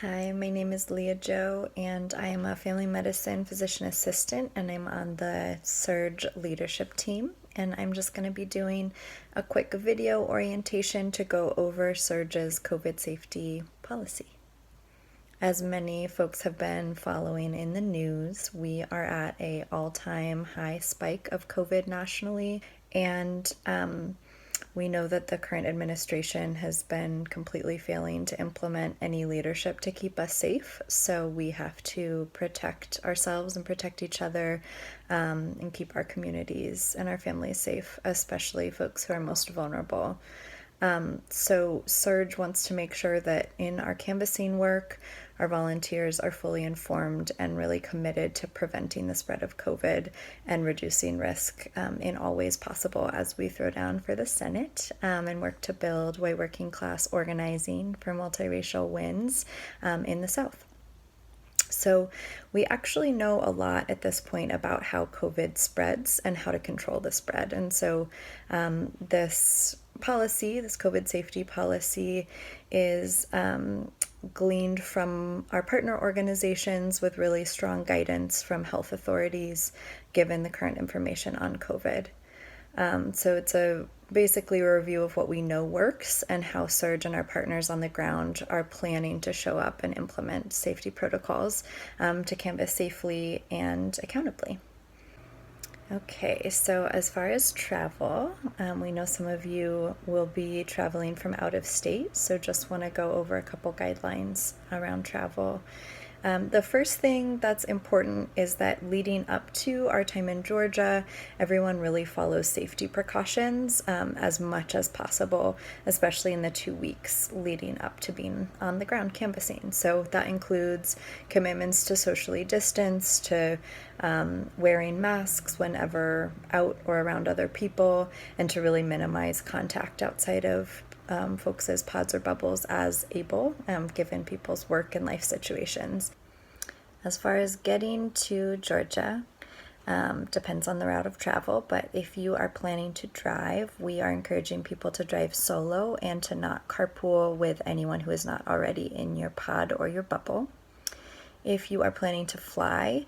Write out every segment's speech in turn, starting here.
Hi, my name is Leah Joe, and I am a family medicine physician assistant, and I'm on the SURJ leadership team. And I'm just going to be doing a quick video orientation to go over SURJ's COVID safety policy. As many folks have been following in the news, we are at a all-time high spike of COVID nationally, and we know that the current administration has been completely failing to implement any leadership to keep us safe. So we have to protect ourselves and protect each other, and keep our communities and our families safe, especially folks who are most vulnerable. So SURJ wants to make sure that in our canvassing work, our volunteers are fully informed and really committed to preventing the spread of COVID and reducing risk in all ways possible as we throw down for the Senate, and work to build way working class organizing for multiracial wins in the South. So we actually know a lot at this point about how COVID spreads and how to control the spread. And so this COVID safety policy, is gleaned from our partner organizations with really strong guidance from health authorities given the current information on COVID. So it's basically a review of what we know works and how SURJ and our partners on the ground are planning to show up and implement safety protocols to canvass safely and accountably. Okay, so as far as travel, we know some of you will be traveling from out of state, so just want to go over a couple guidelines around travel. The first thing that's important is that leading up to our time in Georgia, everyone really follows safety precautions as much as possible, especially in the 2 weeks leading up to being on the ground canvassing. So that includes commitments to socially distance, to wearing masks whenever out or around other people, and to really minimize contact outside of folks' pods or bubbles as able, given people's work and life situations. As far as getting to Georgia, depends on the route of travel, but if you are planning to drive, we are encouraging people to drive solo and to not carpool with anyone who is not already in your pod or your bubble. If you are planning to fly,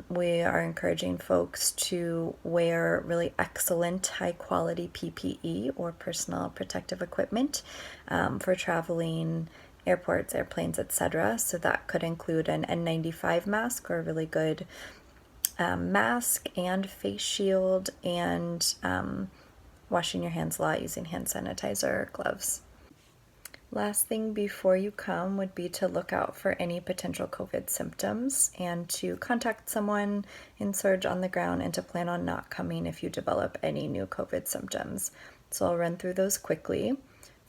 we are encouraging folks to wear really excellent high quality PPE or personal protective equipment for traveling airports, airplanes, etc. So that could include an N95 mask or a really good mask and face shield, and washing your hands a lot using hand sanitizer or gloves. Last thing before you come would be to look out for any potential COVID symptoms and to contact someone in SURJ on the ground and to plan on not coming if you develop any new COVID symptoms. So I'll run through those quickly.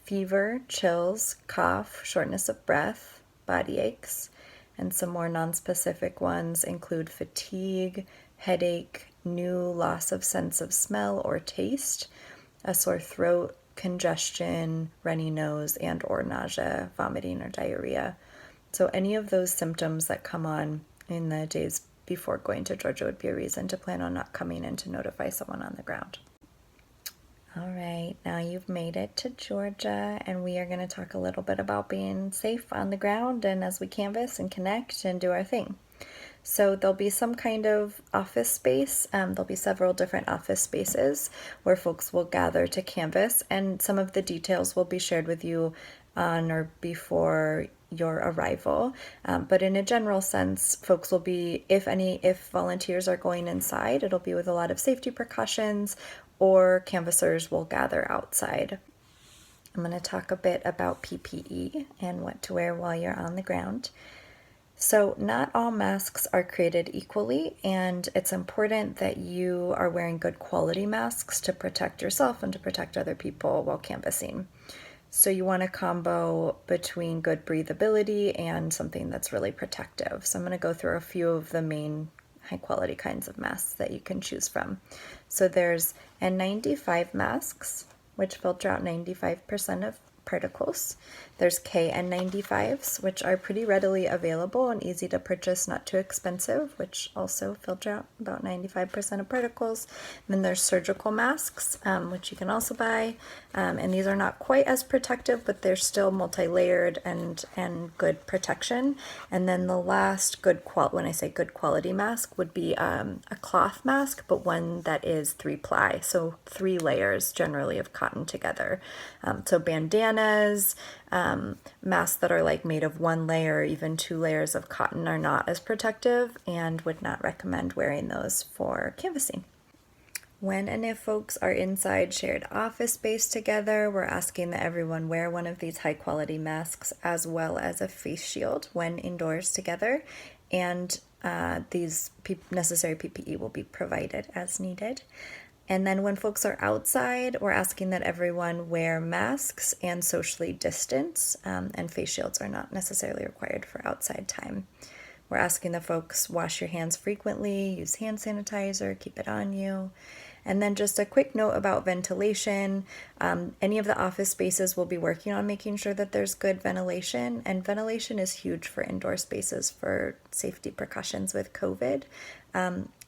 Fever, chills, cough, shortness of breath, body aches, and some more nonspecific ones include fatigue, headache, new loss of sense of smell or taste, a sore throat, congestion, runny nose, and or nausea, vomiting, or diarrhea. So any of those symptoms that come on in the days before going to Georgia would be a reason to plan on not coming in to notify someone on the ground. All right, now you've made it to Georgia, and we are going to talk a little bit about being safe on the ground and as we canvass and connect and do our thing. So there'll be some kind of office space. There'll be several different office spaces where folks will gather to canvass, and some of the details will be shared with you on or before your arrival. But in a general sense, folks will be, if volunteers are going inside, it'll be with a lot of safety precautions, or canvassers will gather outside. I'm going to talk a bit about PPE and what to wear while you're on the ground. So not all masks are created equally, and it's important that you are wearing good quality masks to protect yourself and to protect other people while canvassing. So you want a combo between good breathability and something that's really protective. So I'm going to go through a few of the main high quality kinds of masks that you can choose from. So there's N95 masks, which filter out 95% of protocols. There's KN95s, which are pretty readily available and easy to purchase, not too expensive, which also filter out about 95% of particles. And then there's surgical masks, which you can also buy, and these are not quite as protective, but they're still multi-layered and good protection. And then the last when I say good quality mask, would be a cloth mask, but one that is 3-ply, so 3 layers generally of cotton together. So bandanas, masks that are like made of 1 layer or even 2 layers of cotton are not as protective and would not recommend wearing those for canvassing. When and if folks are inside shared office space together, we're asking that everyone wear one of these high quality masks as well as a face shield when indoors together, and these necessary PPE will be provided as needed. And then when folks are outside, we're asking that everyone wear masks and socially distance, and face shields are not necessarily required for outside time. We're asking the folks wash your hands frequently, use hand sanitizer, keep it on you. And then just a quick note about ventilation. Any of the office spaces will be working on making sure that there's good ventilation, and ventilation is huge for indoor spaces for safety precautions with COVID.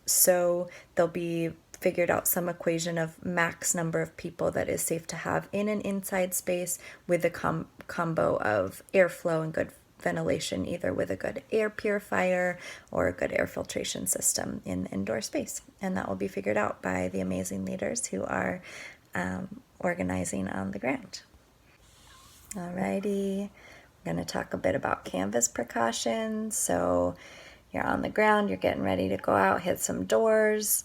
So there'll be figured out some equation of max number of people that is safe to have in an inside space with a combo of airflow and good ventilation, either with a good air purifier or a good air filtration system in the indoor space. And that will be figured out by the amazing leaders who are organizing on the ground. Alrighty, we're going to talk a bit about canvas precautions. So you're on the ground, you're getting ready to go out, hit some doors.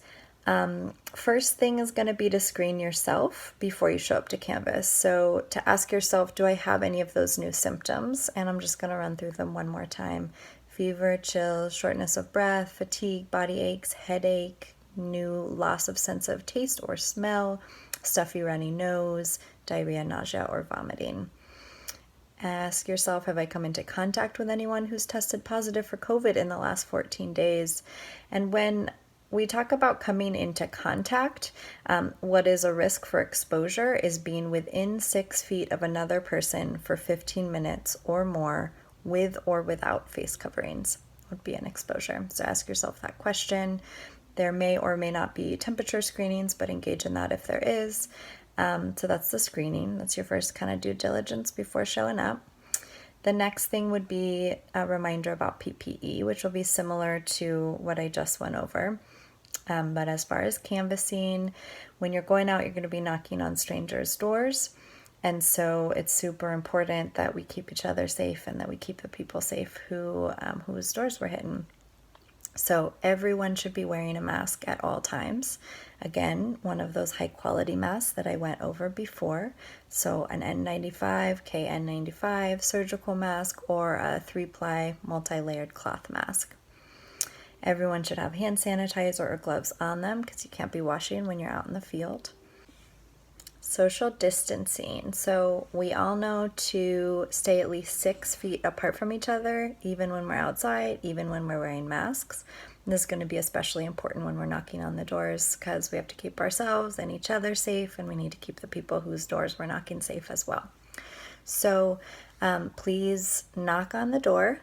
First thing is going to be to screen yourself before you show up to canvas. So to ask yourself, do I have any of those new symptoms? And I'm just going to run through them one more time. Fever, chills, shortness of breath, fatigue, body aches, headache, new loss of sense of taste or smell, stuffy runny nose, diarrhea, nausea, or vomiting. Ask yourself, have I come into contact with anyone who's tested positive for COVID in the last 14 days? And when we talk about coming into contact, what is a risk for exposure is being within 6 feet of another person for 15 minutes or more with or without face coverings would be an exposure. So ask yourself that question. There may or may not be temperature screenings, but engage in that if there is. So that's the screening. That's your first kind of due diligence before showing up. The next thing would be a reminder about PPE, which will be similar to what I just went over. But as far as canvassing, when you're going out, you're going to be knocking on strangers' doors. And so it's super important that we keep each other safe and that we keep the people safe whose doors we're hitting. So everyone should be wearing a mask at all times. Again, one of those high quality masks that I went over before. So an N95, KN95 surgical mask, or a 3-ply multi-layered cloth mask. Everyone should have hand sanitizer or gloves on them because you can't be washing when you're out in the field. Social distancing. So we all know to stay at least 6 feet apart from each other, even when we're outside, even when we're wearing masks. And this is going to be especially important when we're knocking on the doors because we have to keep ourselves and each other safe, and we need to keep the people whose doors we're knocking safe as well. So please knock on the door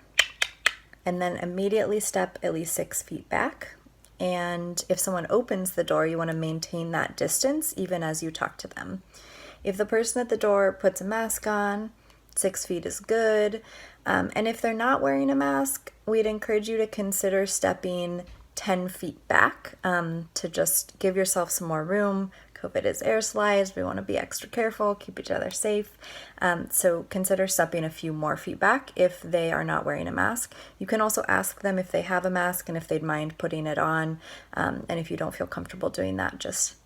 and then immediately step at least 6 feet back. And if someone opens the door, you want to maintain that distance even as you talk to them. If the person at the door puts a mask on, 6 feet is good. And if they're not wearing a mask, we'd encourage you to consider stepping 10 feet back to just give yourself some more room. COVID is aerosolized. We want to be extra careful, keep each other safe. So consider stepping a few more feet back if they are not wearing a mask. You can also ask them if they have a mask and if they'd mind putting it on. And if you don't feel comfortable doing that, just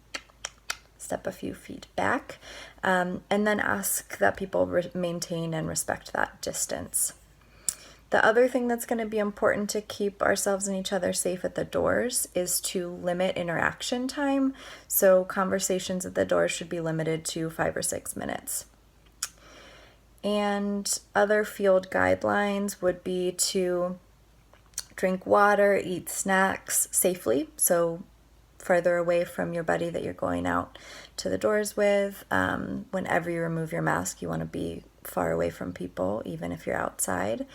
step a few feet back. And then ask that people maintain and respect that distance. The other thing that's going to be important to keep ourselves and each other safe at the doors is to limit interaction time. So conversations at the door should be limited to 5 or 6 minutes. And other field guidelines would be to drink water, eat snacks safely. So further away from your buddy that you're going out to the doors with. Whenever you remove your mask, you want to be far away from people, even if you're outside.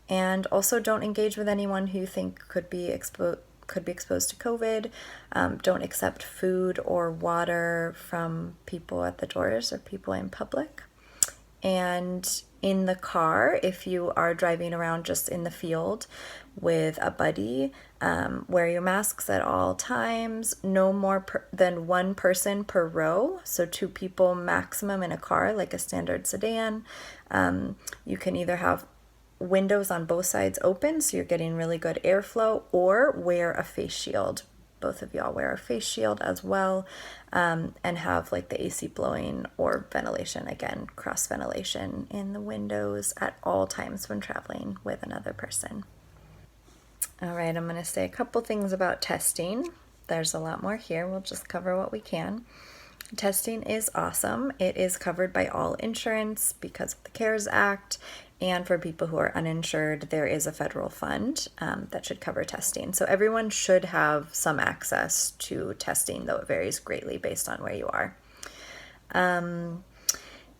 And also don't engage with anyone who you think could be exposed to COVID. Don't accept food or water from people at the doors or people in public. And in the car, if you are driving around just in the field with a buddy, wear your masks at all times. No more than one person per row, so 2 people maximum in a car, like a standard sedan. You can either have windows on both sides open, so you're getting really good airflow, or wear a face shield. Both of y'all wear a face shield as well, and have like the AC blowing or ventilation, again, cross ventilation in the windows at all times when traveling with another person. All right, I'm going to say a couple things about testing. There's a lot more here. We'll just cover what we can. Testing is awesome. It is covered by all insurance because of the CARES Act. And for people who are uninsured, there is a federal fund that should cover testing. So everyone should have some access to testing, though it varies greatly based on where you are.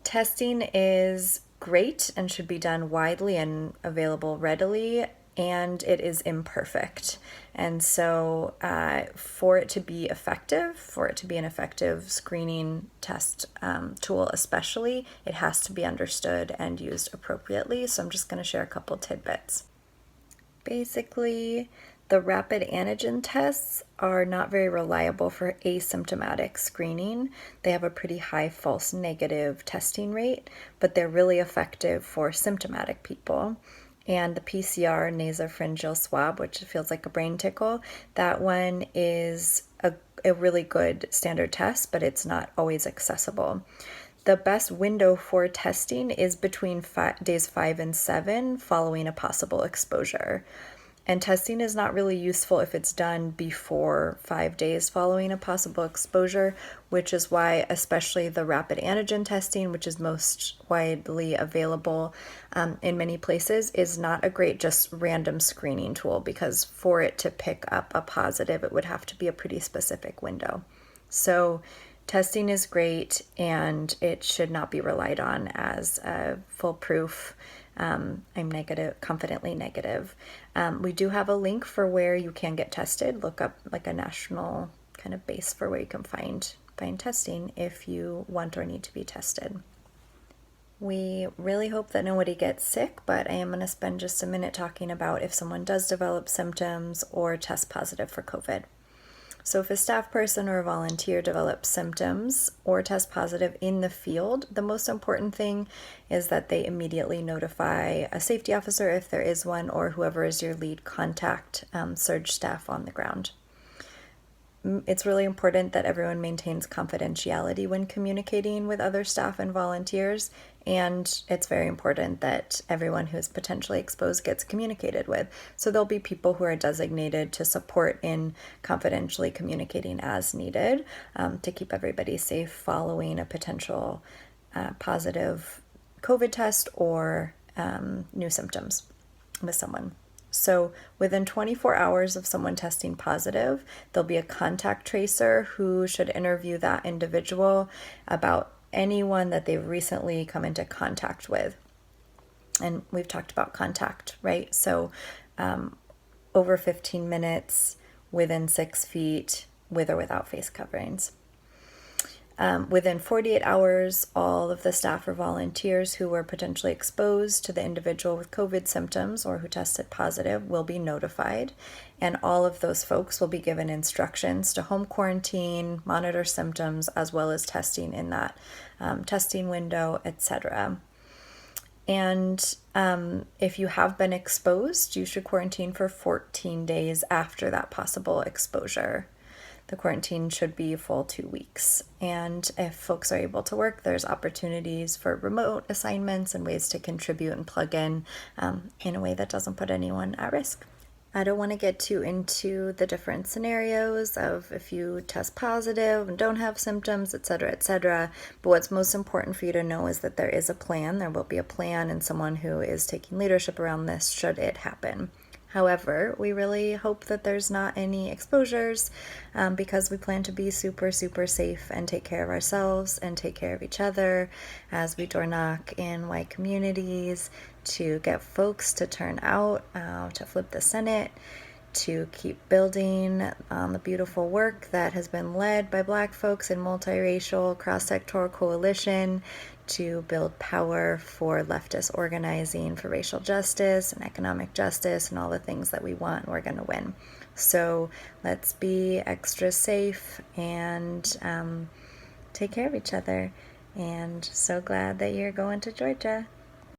Testing is great and should be done widely and available readily, and it is imperfect. And so for it to be effective, for it to be an effective screening test tool especially, it has to be understood and used appropriately. So I'm just going to share a couple tidbits. Basically, the rapid antigen tests are not very reliable for asymptomatic screening. They have a pretty high false negative testing rate, but they're really effective for symptomatic people. And the PCR nasopharyngeal swab, which feels like a brain tickle, that one is a really good standard test, but it's not always accessible. The best window for testing is between days 5 and 7 following a possible exposure. And testing is not really useful if it's done before 5 days following a possible exposure, which is why especially the rapid antigen testing, which is most widely available in many places, is not a great just random screening tool, because for it to pick up a positive, it would have to be a pretty specific window. So testing is great, and it should not be relied on as a foolproof. I'm negative, confidently negative. We do have a link for where you can get tested. Look up like a national kind of base for where you can find testing if you want or need to be tested. We really hope that nobody gets sick, but I am going to spend just a minute talking about if someone does develop symptoms or test positive for COVID. So if a staff person or a volunteer develops symptoms or test positive in the field, the most important thing is that they immediately notify a safety officer if there is one, or whoever is your lead contact surge staff on the ground. It's really important that everyone maintains confidentiality when communicating with other staff and volunteers, and it's very important that everyone who is potentially exposed gets communicated with. So there'll be people who are designated to support in confidentially communicating as needed to keep everybody safe following a potential positive COVID test or new symptoms with someone. So within 24 hours of someone testing positive, there'll be a contact tracer who should interview that individual about anyone that they've recently come into contact with. And we've talked about contact, right? So over 15 minutes, within 6 feet, with or without face coverings. Within 48 hours, all of the staff or volunteers who were potentially exposed to the individual with COVID symptoms or who tested positive will be notified, and all of those folks will be given instructions to home quarantine, monitor symptoms, as well as testing in that testing window, etc. And if you have been exposed, you should quarantine for 14 days after that possible exposure. The quarantine should be a full 2 weeks. And if folks are able to work, there's opportunities for remote assignments and ways to contribute and plug in a way that doesn't put anyone at risk. I don't want to get too into the different scenarios of if you test positive and don't have symptoms, etc., etc. But what's most important for you to know is that there is a plan. There will be a plan and someone who is taking leadership around this should it happen. However, we really hope that there's not any exposures because we plan to be super, super safe and take care of ourselves and take care of each other as we door knock in white communities to get folks to turn out to flip the Senate, to keep building on the beautiful work that has been led by Black folks in multiracial cross-sectoral coalition, to build power for leftist organizing for racial justice and economic justice and all the things that we want. We're going to win. So let's be extra safe and take care of each other. And so glad that you're going to Georgia.